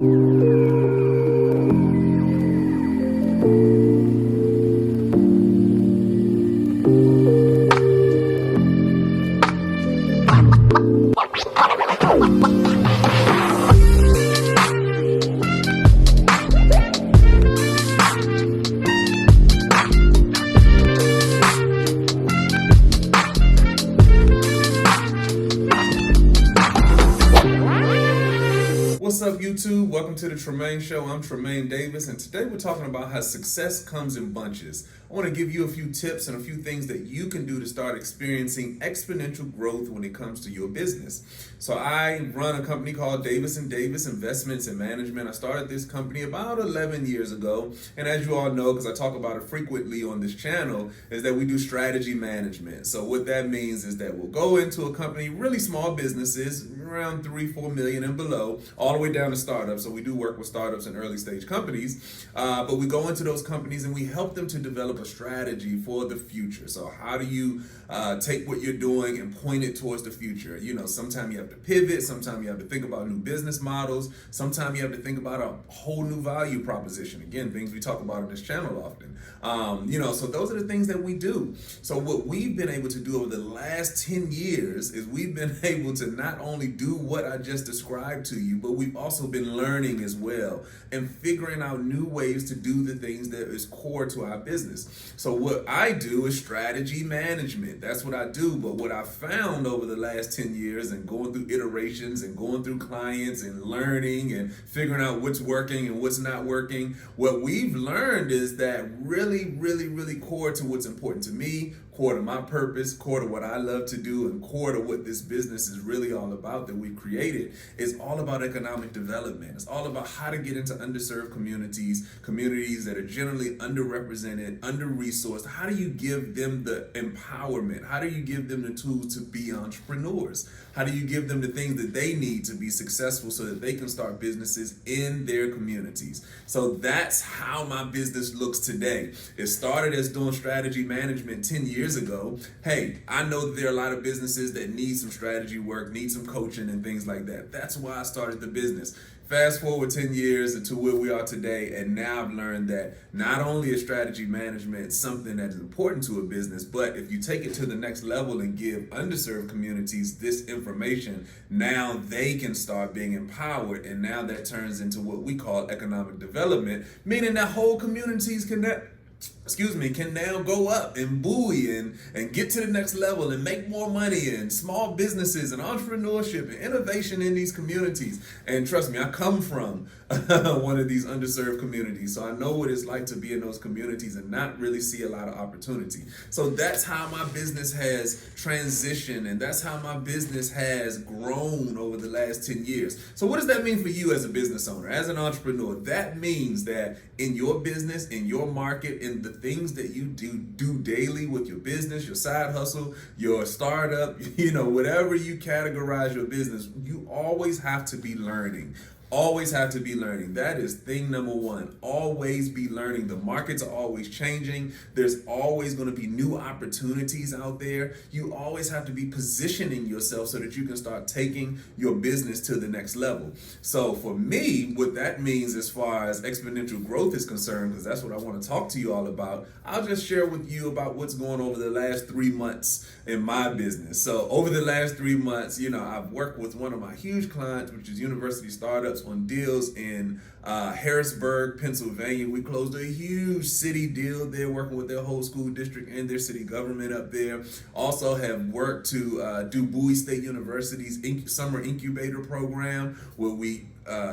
What's up, YouTube? Welcome to the Tremaine Show. I'm Tremaine Davis, and today we're talking about how success comes in bunches. I want to give you a few tips and a few things that you can do to start experiencing exponential growth when it comes to your business. So I run a company called Davis & Davis Investments and Management. I started this company about 11 years ago, and as you all know, because I talk about it frequently on this channel, is that we do strategy management. So what that means is that we'll go into a company, really small businesses, around 3-4 million and below, all the way down to startups. So we do work with startups and early stage companies, but we go into those companies and we help them to develop a strategy for the future. So how do you take what you're doing and point it towards the future? You know, sometimes you have to pivot, sometimes you have to think about new business models, sometimes you have to think about a whole new value proposition. Again, things we talk about on this channel often. So those are the things that we do. So what we've been able to do over the last 10 years is we've been able to not only do what I just described to you, but we've also been learning as well and figuring out new ways to do the things that is core to our business. So what I do is strategy management. That's what I do. But what I found over the last 10 years and going through iterations and going through clients and learning and figuring out what's working and what's not working, what we've learned is that really core to what's important to me, core to my purpose, core to what I love to do, and core to what this business is really all about that we've created, is all about economic development. It's all about how to get into underserved communities that are generally underrepresented, under-resourced. How do you give them the empowerment? How do you give them the tools to be entrepreneurs? How do you give them the things that they need to be successful so that they can start businesses in their communities? So that's how my business looks today. It started as doing strategy management 10 years ago. Hey, I know that there are a lot of businesses that need some strategy work, need some coaching and things like that. That's why I started the business. Fast forward 10 years to where we are today, and now I've learned that not only is strategy management something that is important to a business, but if you take it to the next level and give underserved communities this information, now they can start being empowered, and now that turns into what we call economic development, meaning that whole communities can now go up and buoy and get to the next level and make more money, and small businesses and entrepreneurship and innovation in these communities. And trust me, I come from one of these underserved communities, so I know what it's like to be in those communities and not really see a lot of opportunity. So that's how my business has transitioned, and that's how my business has grown over the last 10 years. So what does that mean for you as a business owner, as an entrepreneur? That means that in your business, in your market, in the things that you do daily with your business, your side hustle, your startup, whatever you categorize your business, you always have to be learning. Always have to be learning. That is thing number one. Always be learning. The markets are always changing. There's always going to be new opportunities out there. You always have to be positioning yourself so that you can start taking your business to the next level. So for me, what that means as far as exponential growth is concerned, because that's what I want to talk to you all about, I'll just share with you about what's going on over the last 3 months in my business. So over the last 3 months, I've worked with one of my huge clients, which is University Startups, on deals in Harrisburg, Pennsylvania. We closed a huge city deal there, working with their whole school district and their city government up there. Also have worked to do Bowie State University's summer incubator program, where we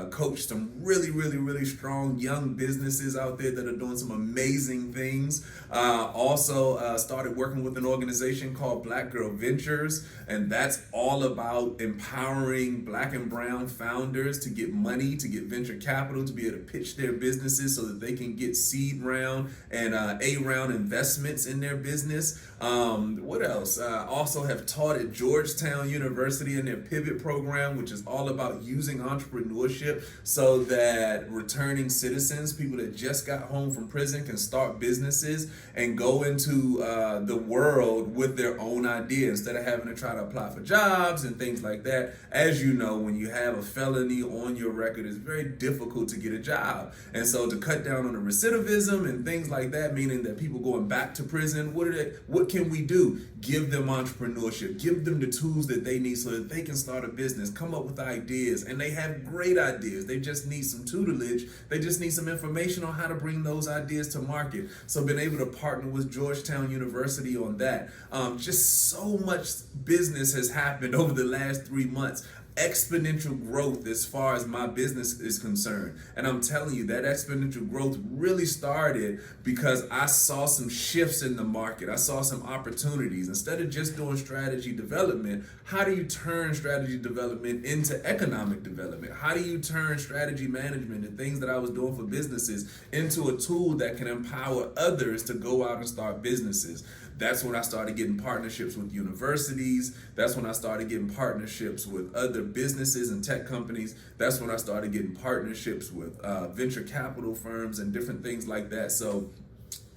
coach some really strong young businesses out there that are doing some amazing things. Also started working with an organization called Black Girl Ventures, and that's all about empowering Black and brown founders to get money, to get venture capital, to be able to pitch their businesses so that they can get seed round and A round investments in their business. What else? Also have taught at Georgetown University in their Pivot program, which is all about using entrepreneurship entrepreneurship so that returning citizens, people that just got home from prison, can start businesses and go into the world with their own idea instead of having to try to apply for jobs and things like that. As you know, when you have a felony on your record, it's very difficult to get a job. And so to cut down on the recidivism and things like that, meaning that people going back to prison, what can we do? Give them entrepreneurship, give them the tools that they need so that they can start a business, come up with ideas. And they have great ideas. They just need some tutelage. They just need some information on how to bring those ideas to market. So been able to partner with Georgetown University on that. Just so much business has happened over the last 3 months. Exponential growth as far as my business is concerned. And I'm telling you, that exponential growth really started because I saw some shifts in the market. I saw some opportunities. Instead of just doing strategy development, how do you turn strategy development into economic development? How do you turn strategy management and things that I was doing for businesses into a tool that can empower others to go out and start businesses? That's when I started getting partnerships with universities. That's when I started getting partnerships with other businesses and tech companies. That's when I started getting partnerships with venture capital firms and different things like that. So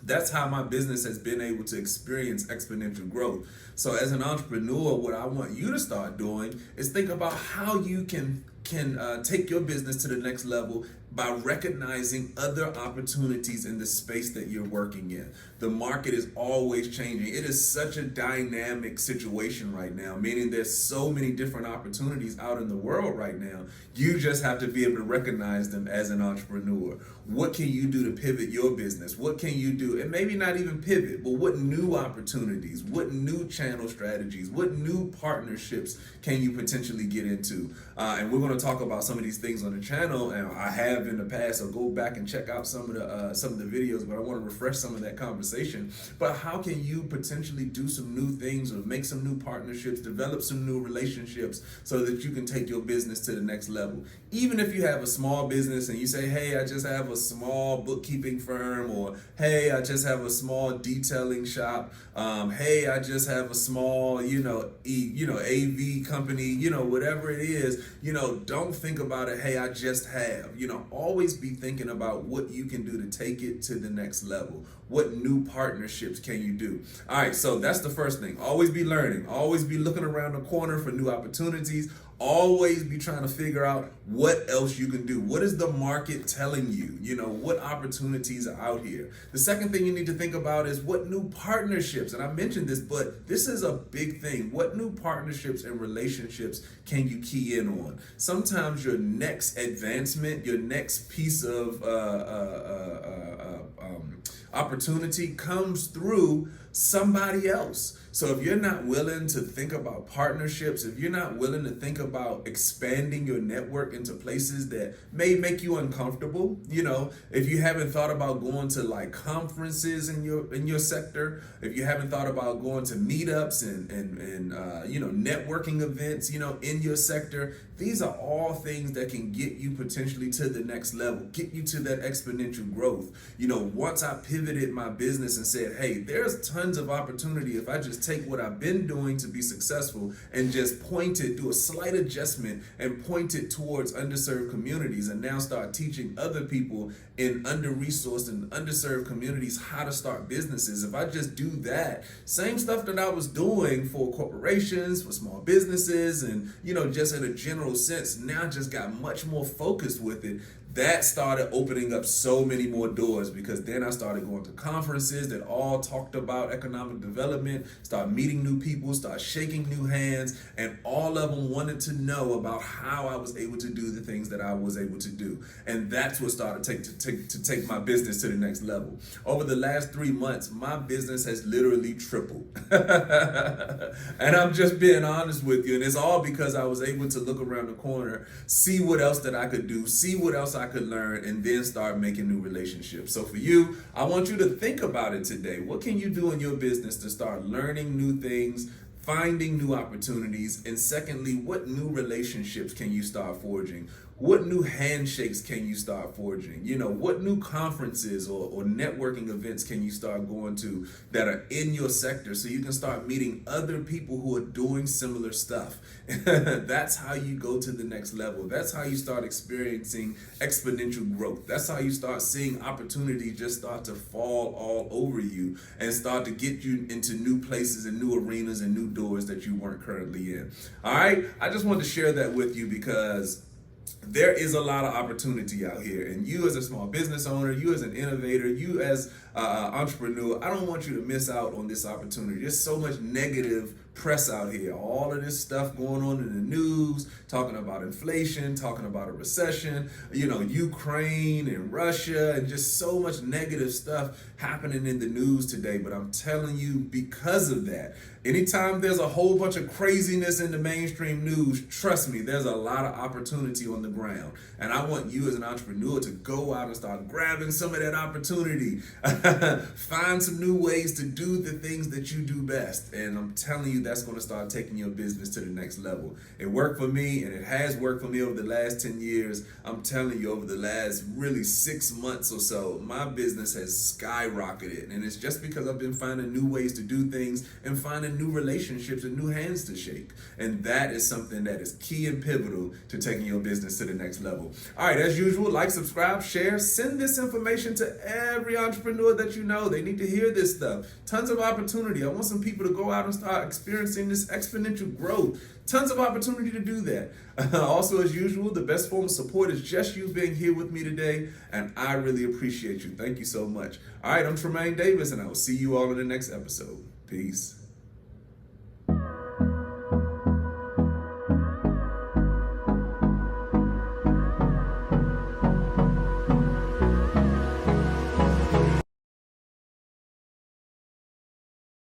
that's how my business has been able to experience exponential growth. So as an entrepreneur, what I want you to start doing is think about how you can take your business to the next level by recognizing other opportunities in the space that you're working in. The market is always changing. It is such a dynamic situation right now, meaning there's so many different opportunities out in the world right now. You just have to be able to recognize them as an entrepreneur. What can you do to pivot your business? What can you do? And maybe not even pivot, but what new opportunities, what new channel strategies, what new partnerships can you potentially get into? And we're going to talk about some of these things on the channel, and I have in the past, so go back and check out some of the videos, but I want to refresh some of that conversation. But how can you potentially do some new things or make some new partnerships, develop some new relationships so that you can take your business to the next level? Even if you have a small business and you say, hey, I just have a small bookkeeping firm, or hey, I just have a small detailing shop, hey, I just have a small, AV company, whatever it is, don't think about it, hey, I just have, always be thinking about what you can do to take it to the next level. What new partnerships can you do? All right, so that's the first thing. Always be learning. Always be looking around the corner for new opportunities. Always be trying to figure out what else you can do. What is the market telling you? What opportunities are out here? The second thing you need to think about is what new partnerships, and I mentioned this, but this is a big thing. What new partnerships and relationships can you key in on? Sometimes your next advancement, your next piece of opportunity comes through somebody else. So if you're not willing to think about partnerships, if you're not willing to think about expanding your network into places that may make you uncomfortable, if you haven't thought about going to like conferences in your sector, if you haven't thought about going to meetups and networking events, in your sector, these are all things that can get you potentially to the next level, get you to that exponential growth. Once I pivoted my business and said, hey, there's tons of opportunity if I just take what I've been doing to be successful and just do a slight adjustment and point it towards underserved communities, and now start teaching other people in under-resourced and underserved communities how to start businesses. If I just do that, same stuff that I was doing for corporations, for small businesses, and just in a general sense, now I just got much more focused with it. That started opening up so many more doors, because then I started going to conferences that all talked about economic development, start meeting new people, start shaking new hands, and all of them wanted to know about how I was able to do the things that I was able to do. And that's what started to take my business to the next level. Over the last 3 months, my business has literally tripled. And I'm just being honest with you, and it's all because I was able to look around the corner, see what else that I could do, see what else I could learn, and then start making new relationships. So for you, I want you to think about it today. What can you do in your business to start learning new things, finding new opportunities, and secondly, what new relationships can you start forging? What new handshakes can you start forging? What new conferences or networking events can you start going to that are in your sector so you can start meeting other people who are doing similar stuff? That's how you go to the next level. That's how you start experiencing exponential growth. That's how you start seeing opportunity just start to fall all over you and start to get you into new places and new arenas and new doors that you weren't currently in. All right, I just wanted to share that with you because there is a lot of opportunity out here, and you as a small business owner, you as an innovator, you as an entrepreneur, I don't want you to miss out on this opportunity. There's so much negative press out here, all of this stuff going on in the news, talking about inflation, talking about a recession, Ukraine and Russia, and just so much negative stuff happening in the news today. But I'm telling you, because of that, anytime there's a whole bunch of craziness in the mainstream news, trust me, there's a lot of opportunity on the ground. And I want you as an entrepreneur to go out and start grabbing some of that opportunity. Find some new ways to do the things that you do best. And I'm telling you, that's going to start taking your business to the next level. It worked for me, and it has worked for me over the last 10 years. I'm telling you, over the last really 6 months or so, my business has skyrocketed. And it's just because I've been finding new ways to do things and finding new relationships and new hands to shake. And that is something that is key and pivotal to taking your business to the next level. All right, as usual, like, subscribe, share, send this information to every entrepreneur that you know. They need to hear this stuff. Tons of opportunity. I want some people to go out and start experiencing this exponential growth. Tons of opportunity to do that. Also, as usual, the best form of support is just you being here with me today, and I really appreciate you. Thank you so much. All right, I'm Tremaine Davis, and I will see you all in the next episode. Peace.